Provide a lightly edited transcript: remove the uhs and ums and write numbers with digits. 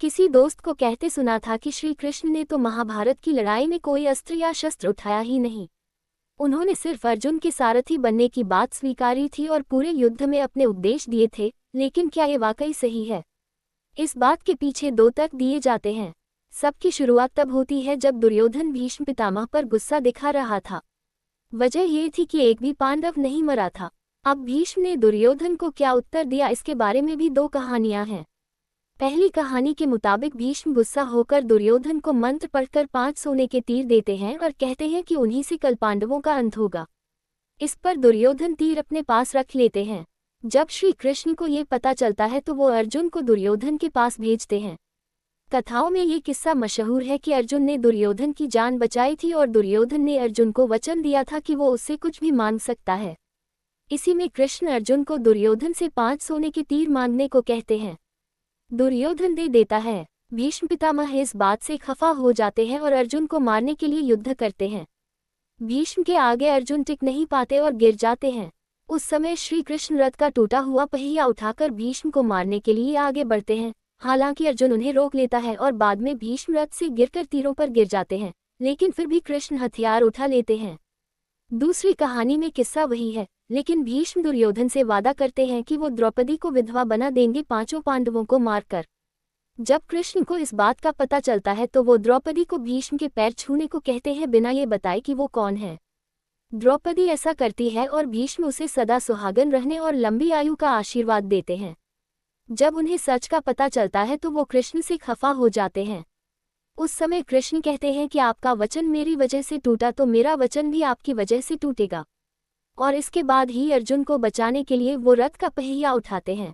किसी दोस्त को कहते सुना था कि श्री कृष्ण ने तो महाभारत की लड़ाई में कोई अस्त्र या शस्त्र उठाया ही नहीं। उन्होंने सिर्फ अर्जुन के सारथी बनने की बात स्वीकारी थी और पूरे युद्ध में अपने उपदेश दिए थे। लेकिन क्या ये वाकई सही है? इस बात के पीछे दो तर्क दिए जाते हैं। सबकी शुरुआत तब होती है जब दुर्योधन भीष्म पितामह पर गुस्सा दिखा रहा था। वजह ये थी कि एक भी पांडव नहीं मरा था। अब भीष्म ने दुर्योधन को क्या उत्तर दिया, इसके बारे में भी दो कहानियां हैं। पहली कहानी के मुताबिक भीष्म गुस्सा होकर दुर्योधन को मंत्र पढ़कर 5 सोने के तीर देते हैं और कहते हैं कि उन्हीं से कल पांडवों का अंत होगा। इस पर दुर्योधन तीर अपने पास रख लेते हैं। जब श्री कृष्ण को ये पता चलता है तो वो अर्जुन को दुर्योधन के पास भेजते हैं। कथाओं में ये किस्सा मशहूर है कि अर्जुन ने दुर्योधन की जान बचाई थी और दुर्योधन ने अर्जुन को वचन दिया था कि वो उससे कुछ भी मांग सकता है। इसी में कृष्ण अर्जुन को दुर्योधन से 5 सोने के तीर मांगने को कहते हैं। दुर्योधन दे देता है। भीष्म पितामह इस बात से खफा हो जाते हैं और अर्जुन को मारने के लिए युद्ध करते हैं। भीष्म के आगे अर्जुन टिक नहीं पाते और गिर जाते हैं। उस समय श्री कृष्ण रथ का टूटा हुआ पहिया उठाकर भीष्म को मारने के लिए आगे बढ़ते हैं। हालांकि अर्जुन उन्हें रोक लेता है और बाद में भीष्म रथ से गिरकर तीरों पर गिर जाते हैं, लेकिन फिर भी कृष्ण हथियार उठा लेते हैं। दूसरी कहानी में किस्सा वही है, लेकिन भीष्म दुर्योधन से वादा करते हैं कि वो द्रौपदी को विधवा बना देंगे 5 पांडवों को मारकर। जब कृष्ण को इस बात का पता चलता है तो वो द्रौपदी को भीष्म के पैर छूने को कहते हैं, बिना ये बताए कि वो कौन है। द्रौपदी ऐसा करती है और भीष्म उसे सदा सुहागन रहने और लंबी आयु का आशीर्वाद देते हैं। जब उन्हें सच का पता चलता है तो वो कृष्ण से खफा हो जाते हैं। उस समय कृष्ण कहते हैं कि आपका वचन मेरी वजह से टूटा तो मेरा वचन भी आपकी वजह से टूटेगा। और इसके बाद ही अर्जुन को बचाने के लिए वो रथ का पहिया उठाते हैं।